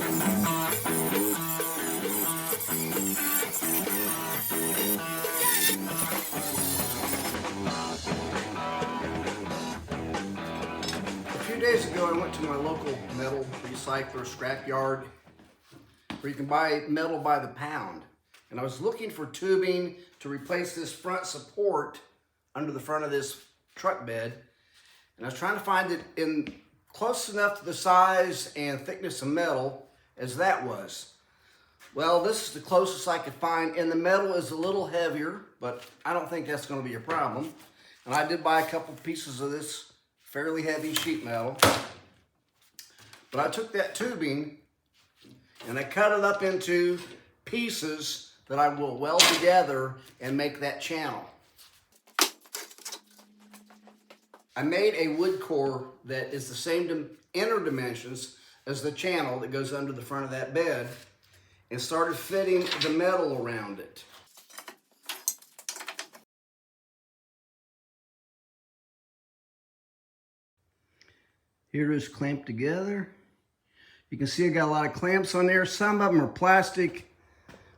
A few days ago, I went to my local metal recycler scrapyard where you can buy metal by the pound. And I was looking for tubing to replace this front support under the front of this truck bed. And I was trying to find it in close enough to the size and thickness of metal as that was. Well, this is the closest I could find, and the metal is a little heavier, but I don't think that's going to be a problem. And I did buy a couple pieces of this fairly heavy sheet metal. But I took that tubing and I cut it up into pieces that I will weld together and make that channel. I made a wood core that is the same inner dimensions as the channel that goes under the front of that bed and started fitting the metal around it. Here it is clamped together. You can see I got a lot of clamps on there. Some of them are plastic.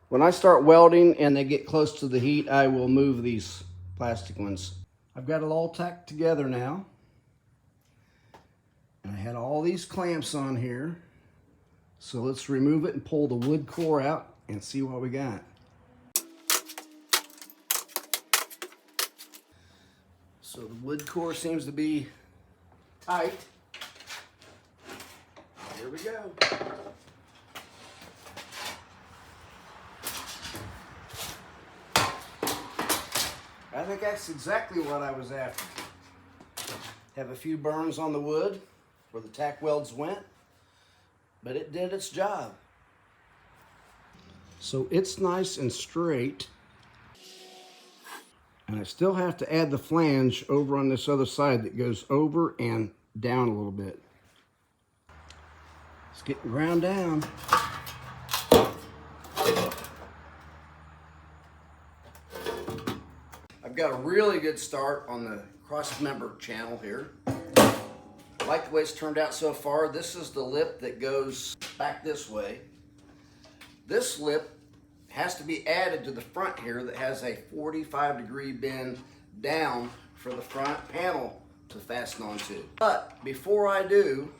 When I start welding and they get close to the heat, I will move these plastic ones. I've got it all tacked together now. And I had all these clamps on here. So let's remove it and pull the wood core out and see what we got. So the wood core seems to be tight. Here we go. I think that's exactly what I was after. Have a few burns on the wood where the tack welds went, but it did its job. So it's nice and straight. And I still have to add the flange over on this other side that goes over and down a little bit. It's getting ground down. I've got a really good start on the cross-member channel here. I like the way it's turned out so far. This is the lip that goes back this way. This lip has to be added to the front here that has a 45-degree bend down for the front panel to fasten onto. But before I do,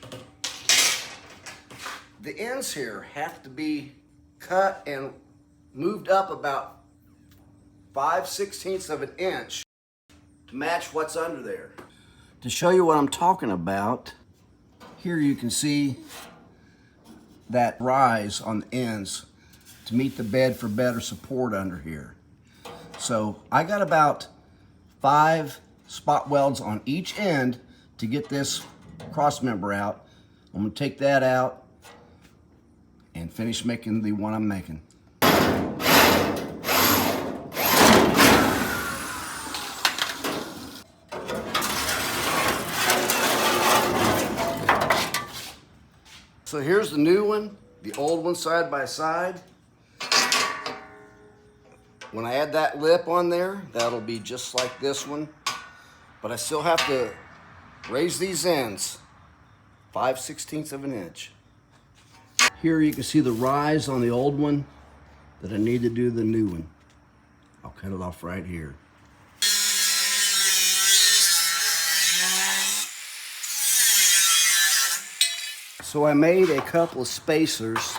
the ends here have to be cut and moved up about 5/16 of an inch to match what's under there. To show you what I'm talking about, here you can see that rise on the ends to meet the bed for better support under here. So I got about 5 spot welds on each end to get this cross member out. I'm gonna take that out and finish making the one I'm making. So here's the new one, the old one side by side. When I add that lip on there, that'll be just like this one. But I still have to raise these ends 5/16 of an inch. Here you can see the rise on the old one that I need to do the new one. I'll cut it off right here. So I made a couple of spacers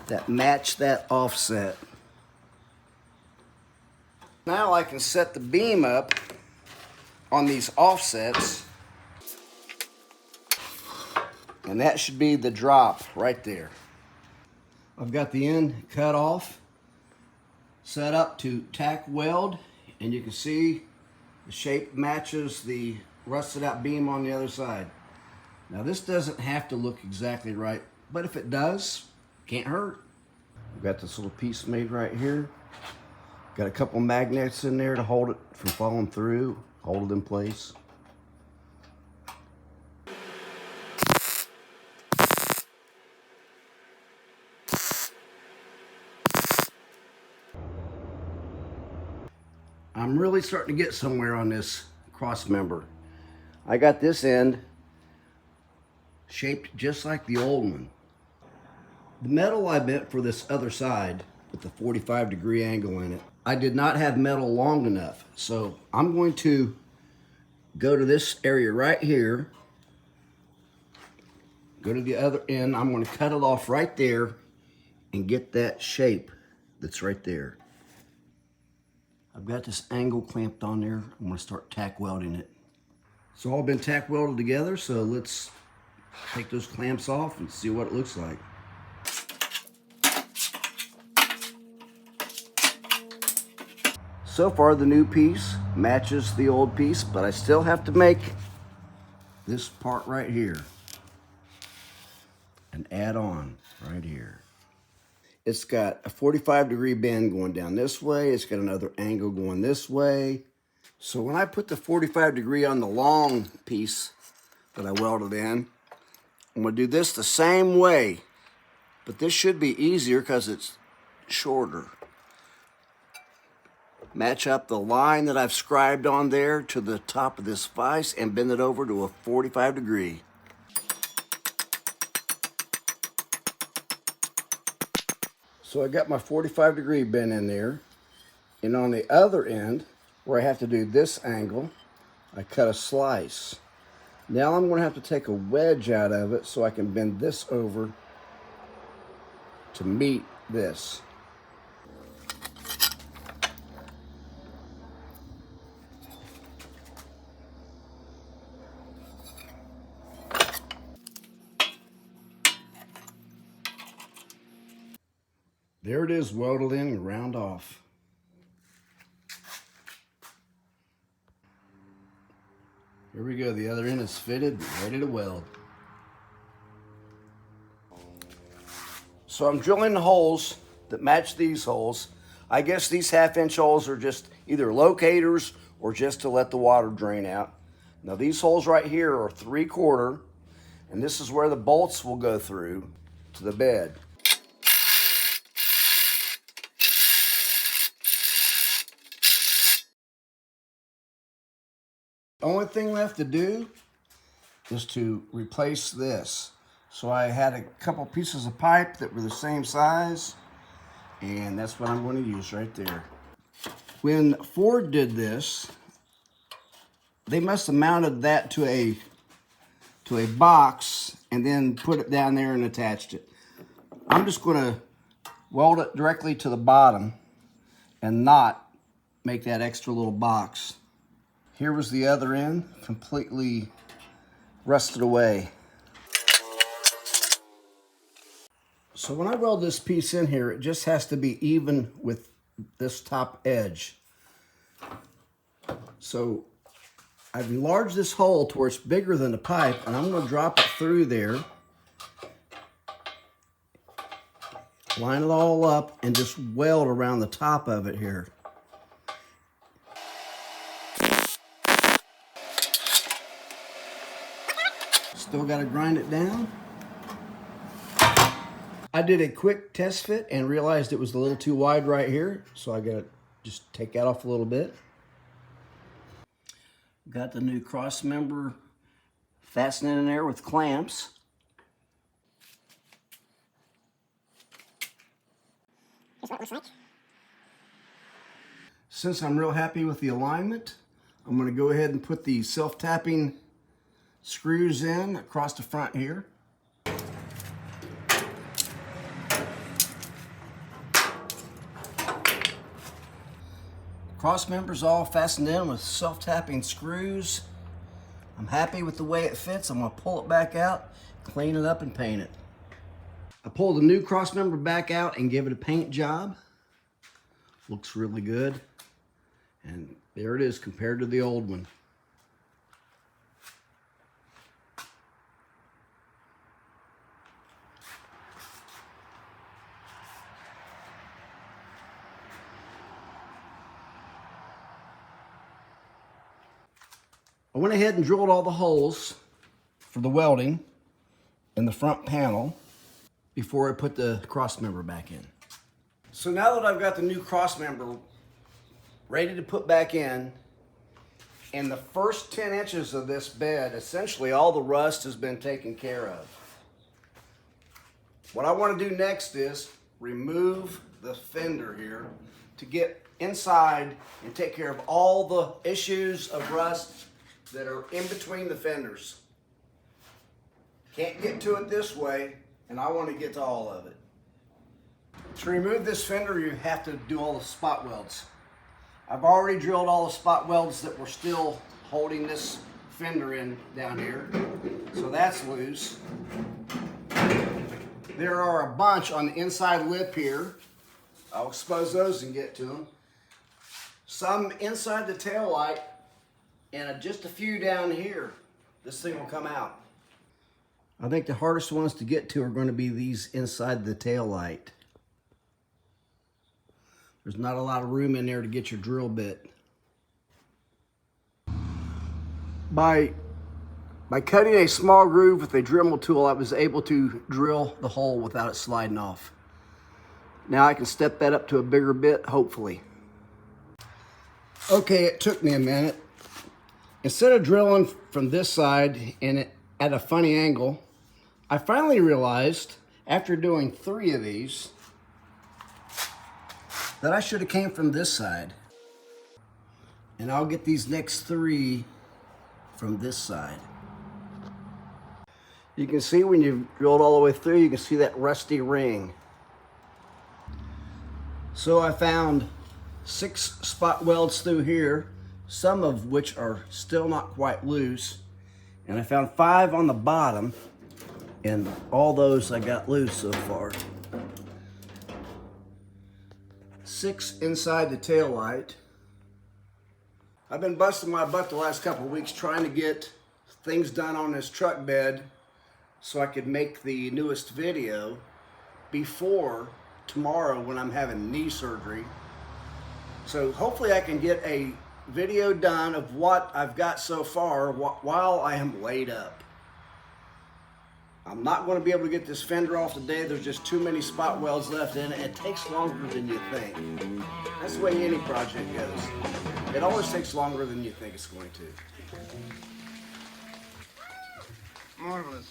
that match that offset. Now I can set the beam up on these offsets, and that should be the drop right there. I've got the end cut off, set up to tack weld, and you can see the shape matches the rusted out beam on the other side. Now this doesn't have to look exactly right, but if it does, can't hurt. I've got this little piece made right here. Got a couple magnets in there to hold it from falling through, hold it in place. I'm really starting to get somewhere on this cross member. I got this end shaped just like the old one. The metal I bent for this other side with the 45-degree angle in it, I did not have metal long enough. So I'm going to go to this area right here, go to the other end. I'm going to cut it off right there and get that shape that's right there. I've got this angle clamped on there. I'm going to start tack welding it. It's all been tack welded together, so let's take those clamps off and see what it looks like. So far the new piece matches the old piece, but I still have to make this part right here and add on right here. It's got a 45-degree bend going down this way. It's got another angle going this way. So when I put the 45-degree on the long piece that I welded in, I'm going to do this the same way, but this should be easier because it's shorter. Match up the line that I've scribed on there to the top of this vise and bend it over to a 45-degree. So I got my 45-degree bend in there, and on the other end, where I have to do this angle, I cut a slice. Now I'm going to have to take a wedge out of it so I can bend this over to meet this. There it is, welded in and round off. Here we go, the other end is fitted and ready to weld. So I'm drilling the holes that match these holes. I guess these 1/2-inch holes are just either locators or just to let the water drain out. Now these holes right here are 3/4, and this is where the bolts will go through to the bed. The only thing left to do is to replace this. So I had a couple pieces of pipe that were the same size, and that's what I'm going to use right there. When Ford did this, they must have mounted that to a box and then put it down there and attached it. I'm just going to weld it directly to the bottom and not make that extra little box. Here was the other end, completely rusted away. So when I weld this piece in here, it just has to be even with this top edge. So I've enlarged this hole to where it's bigger than the pipe, and I'm going to drop it through there, line it all up, and just weld around the top of it here. Still got to grind it down. I did a quick test fit and realized it was a little too wide right here, so I got to just take that off a little bit. Got the new cross member fastening in there with clamps. Here's what it looks like. Since I'm real happy with the alignment, I'm going to go ahead and put the self-tapping screws in across the front here. Cross members all fastened in with self-tapping screws. I'm happy with the way it fits. I'm going to pull it back out, clean it up, and paint it. I pulled the new cross member back out and give it a paint job. Looks really good. And there it is compared to the old one. I went ahead and drilled all the holes for the welding in the front panel before I put the cross member back in. So now that I've got the new cross member ready to put back in the first 10 inches of this bed, essentially all the rust has been taken care of. What I want to do next is remove the fender here to get inside and take care of all the issues of rust that are in between the fenders. Can't get to it this way, and I want to get to all of it. To remove this fender, you have to do all the spot welds. I've already drilled all the spot welds that were still holding this fender in down here, so that's loose. There are a bunch on the inside lip here. I'll expose those and get to them. Some inside the tail light, and just a few down here. This thing will come out. I think the hardest ones to get to are going to be these inside the tail light. There's not a lot of room in there to get your drill bit. By cutting a small groove with a Dremel tool, I was able to drill the hole without it sliding off. Now I can step that up to a bigger bit, hopefully. Okay, it took me a minute. Instead of drilling from this side and at a funny angle, I finally realized, after doing 3 of these, that I should have came from this side. And I'll get these next 3 from this side. You can see when you've drilled all the way through, you can see that rusty ring. So I found 6 spot welds through here, some of which are still not quite loose. And I found 5 on the bottom, and all those I got loose so far. 6 inside the tail light. I've been busting my butt the last couple of weeks trying to get things done on this truck bed so I could make the newest video before tomorrow when I'm having knee surgery. So hopefully I can get a video done of what I've got so far while I am laid up. I'm not going to be able to get this fender off today. There's just too many spot welds left in it. It takes longer than you think. That's the way any project goes. It always takes longer than you think it's going to. Marvelous.